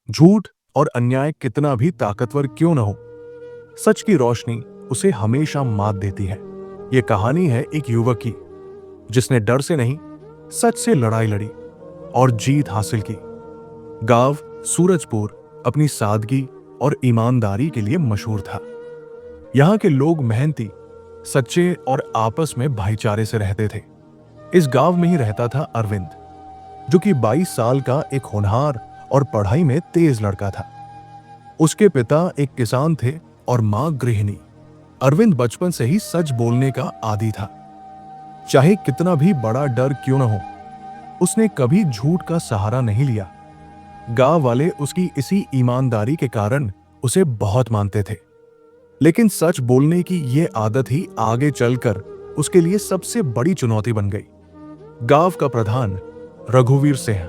झूठ और अन्याय कितना भी ताकतवर क्यों न हो, सच की रोशनी उसे हमेशा मात देती है। ये कहानी है एक युवक की जिसने डर से नहीं, सच से लड़ाई लड़ी और जीत हासिल की। गांव सूरजपुर अपनी सादगी और ईमानदारी के लिए मशहूर था। यहाँ के लोग मेहनती, सच्चे और आपस में भाईचारे से रहते थे। इस गांव में ही रहता था अरविंद, जो कि 22 साल का एक होनहार और पढ़ाई में तेज लड़का था। उसके पिता एक किसान थे और मां गृहिणी। अरविंद बचपन से ही सच बोलने का आदी था। चाहे कितना भी बड़ा डर क्यों न हो, उसने कभी झूठ का सहारा नहीं लिया। गांव वाले उसकी इसी ईमानदारी के कारण उसे बहुत मानते थे। लेकिन सच बोलने की ये आदत ही आगे चलकर उसके लिए सबसे बड़ी चुनौती बन गई। गांव का प्रधान रघुवीर सिंह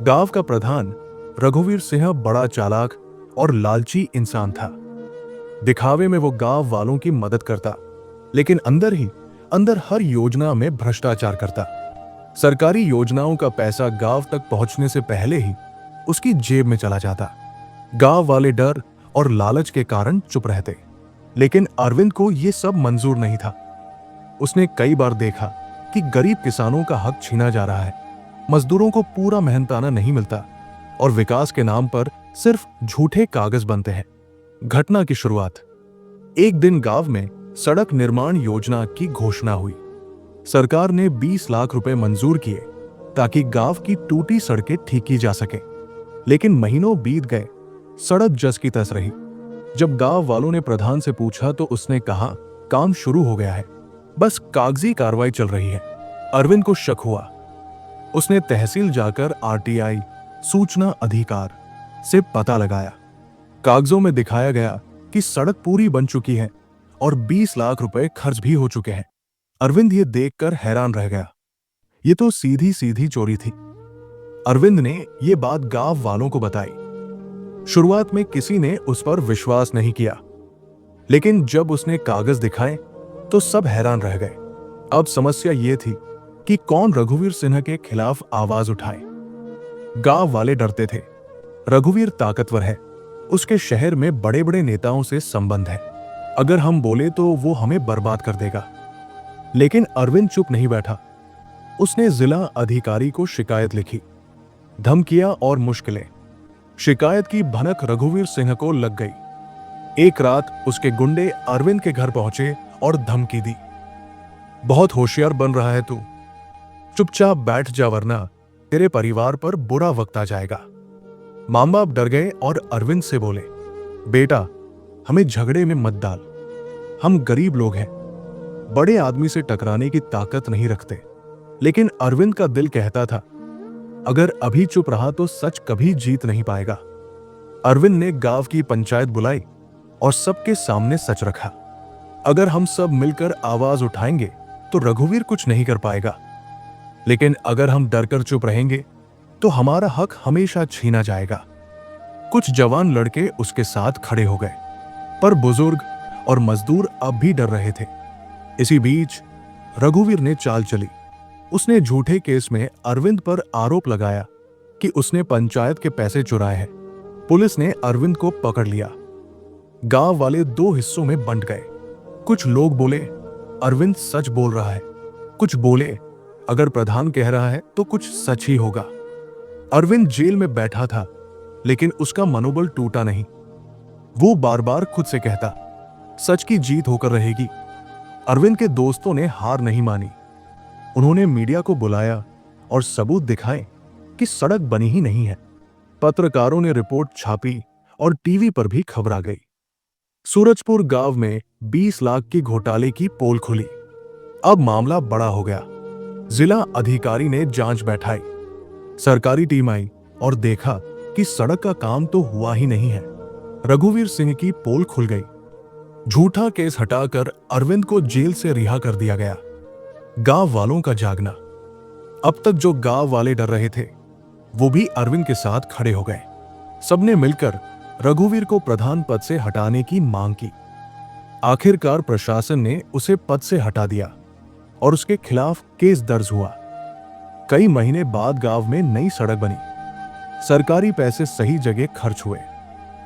गांव का प्रधान रघुवीर सिंह बड़ा चालाक और लालची इंसान था। दिखावे में वो गांव वालों की मदद करता, लेकिन अंदर ही अंदर हर योजना में भ्रष्टाचार करता। सरकारी योजनाओं का पैसा गांव तक पहुंचने से पहले ही उसकी जेब में चला जाता। गांव वाले डर और लालच के कारण चुप रहते, लेकिन अरविंद को यह सब मंजूर नहीं था। उसने कई बार देखा कि गरीब किसानों का हक छीना जा रहा है, मजदूरों को पूरा मेहनताना नहीं मिलता और विकास के नाम पर सिर्फ झूठे कागज बनते हैं। घटना की शुरुआत। एक दिन गांव में सड़क निर्माण योजना की घोषणा हुई। सरकार ने 20 लाख रुपए मंजूर किए ताकि गांव की टूटी सड़कें ठीक की जा सके। लेकिन महीनों बीत गए, सड़क जस की तस रही। जब गांव वालों ने प्रधान से पूछा तो उसने कहा, काम शुरू हो गया है, बस कागजी कार्रवाई चल रही है। अरविंद को शक हुआ। उसने तहसील जाकर आरटीआई सूचना अधिकार से पता लगाया। कागजों में दिखाया गया कि सड़क पूरी बन चुकी है और 20 लाख रुपए खर्च भी हो चुके हैं। अरविंद ये देखकर हैरान रह गया। ये तो सीधी सीधी चोरी थी। अरविंद ने ये बात गांव वालों को बताई। शुरुआत में किसी ने उस पर विश्वास नहीं किया, लेकिन जब उसने कागज दिखाए तो सब हैरान रह गए। अब समस्या ये थी कि कौन रघुवीर सिन्हा के खिलाफ आवाज उठाए। गांव वाले डरते थे, रघुवीर ताकतवर है, उसके शहर में बड़े बड़े नेताओं से संबंध है, अगर हम बोले तो वो हमें बर्बाद कर देगा। लेकिन अरविंद चुप नहीं बैठा। उसने जिला अधिकारी को शिकायत लिखी। धमकियां और मुश्किलें। शिकायत की भनक रघुवीर सिंह को लग गई। एक रात उसके गुंडे अरविंद के घर पहुंचे और धमकी दी, बहुत होशियार बन रहा है तू, चुपचाप बैठ जा वरना तेरे परिवार पर बुरा वक्त आ जाएगा। मां बाप डर गए और अरविंद से बोले, बेटा हमें झगड़े में मत डाल, हम गरीब लोग हैं, बड़े आदमी से टकराने की ताकत नहीं रखते। लेकिन अरविंद का दिल कहता था, अगर अभी चुप रहा तो सच कभी जीत नहीं पाएगा। अरविंद ने गांव की पंचायत बुलाई और सबके सामने सच रखा। अगर हम सब मिलकर आवाज उठाएंगे तो रघुवीर कुछ नहीं कर पाएगा, लेकिन अगर हम डरकर चुप रहेंगे तो हमारा हक हमेशा छीना जाएगा। कुछ जवान लड़के उसके साथ खड़े हो गए, पर बुजुर्ग और मजदूर अब भी डर रहे थे। इसी बीच रघुवीर ने चाल चली। उसने झूठे केस में अरविंद पर आरोप लगाया कि उसने पंचायत के पैसे चुराए हैं। पुलिस ने अरविंद को पकड़ लिया। गांव वाले दो हिस्सों में बंट गए। कुछ लोग बोले अरविंद सच बोल रहा है, कुछ बोले अगर प्रधान कह रहा है तो कुछ सच ही होगा। अरविंद जेल में बैठा था, लेकिन उसका मनोबल टूटा नहीं। वो बार बार खुद से कहता, सच की जीत होकर रहेगी। अरविंद के दोस्तों ने हार नहीं मानी। उन्होंने मीडिया को बुलाया और सबूत दिखाए कि सड़क बनी ही नहीं है। पत्रकारों ने रिपोर्ट छापी और टीवी पर भी खबर आ गई। सूरजपुर गांव में 20 लाख की घोटाले की पोल खुली। अब मामला बड़ा हो गया। जिला अधिकारी ने जांच बैठाई। सरकारी टीम आई और देखा कि सड़क का काम तो हुआ ही नहीं है। रघुवीर सिंह की पोल खुल गई। झूठा केस हटाकर अरविंद को जेल से रिहा कर दिया गया। गांव वालों का जागना। अब तक जो गांव वाले डर रहे थे, वो भी अरविंद के साथ खड़े हो गए। सबने मिलकर रघुवीर को प्रधान पद से हटाने की मांग की। आखिरकार प्रशासन ने उसे पद से हटा दिया और उसके खिलाफ केस दर्ज हुआ। कई महीने बाद गांव में नई सड़क बनी। सरकारी पैसे सही जगह खर्च हुए।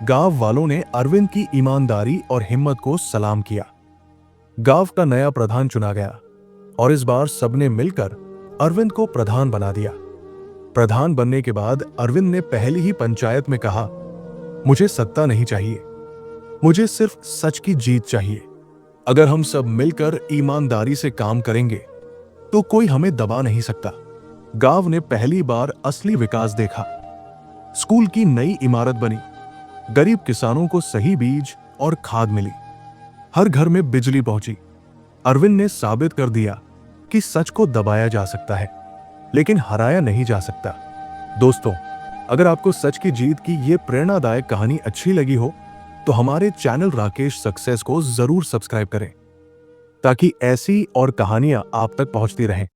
गांव वालों ने अरविंद की ईमानदारी और हिम्मत को सलाम किया। गांव का नया प्रधान चुना गया और इस बार सबने मिलकर अरविंद को प्रधान बना दिया। प्रधान बनने के बाद अरविंद ने पहली ही पंचायत में कहा, मुझे सत्ता नहीं चाहिए, मुझे सिर्फ सच की जीत चाहिए। अगर हम सब मिलकर ईमानदारी से काम करेंगे तो कोई हमें दबा नहीं सकता। गांव ने पहली बार असली विकास देखा। स्कूल की नई इमारत बनी, गरीब किसानों को सही बीज और खाद मिली, हर घर में बिजली पहुंची। अरविंद ने साबित कर दिया कि सच को दबाया जा सकता है लेकिन हराया नहीं जा सकता। दोस्तों, अगर आपको सच की जीत की ये प्रेरणादायक कहानी अच्छी लगी हो तो हमारे चैनल राकेश सक्सेस को जरूर सब्सक्राइब करें ताकि ऐसी और कहानियां आप तक पहुंचती रहें।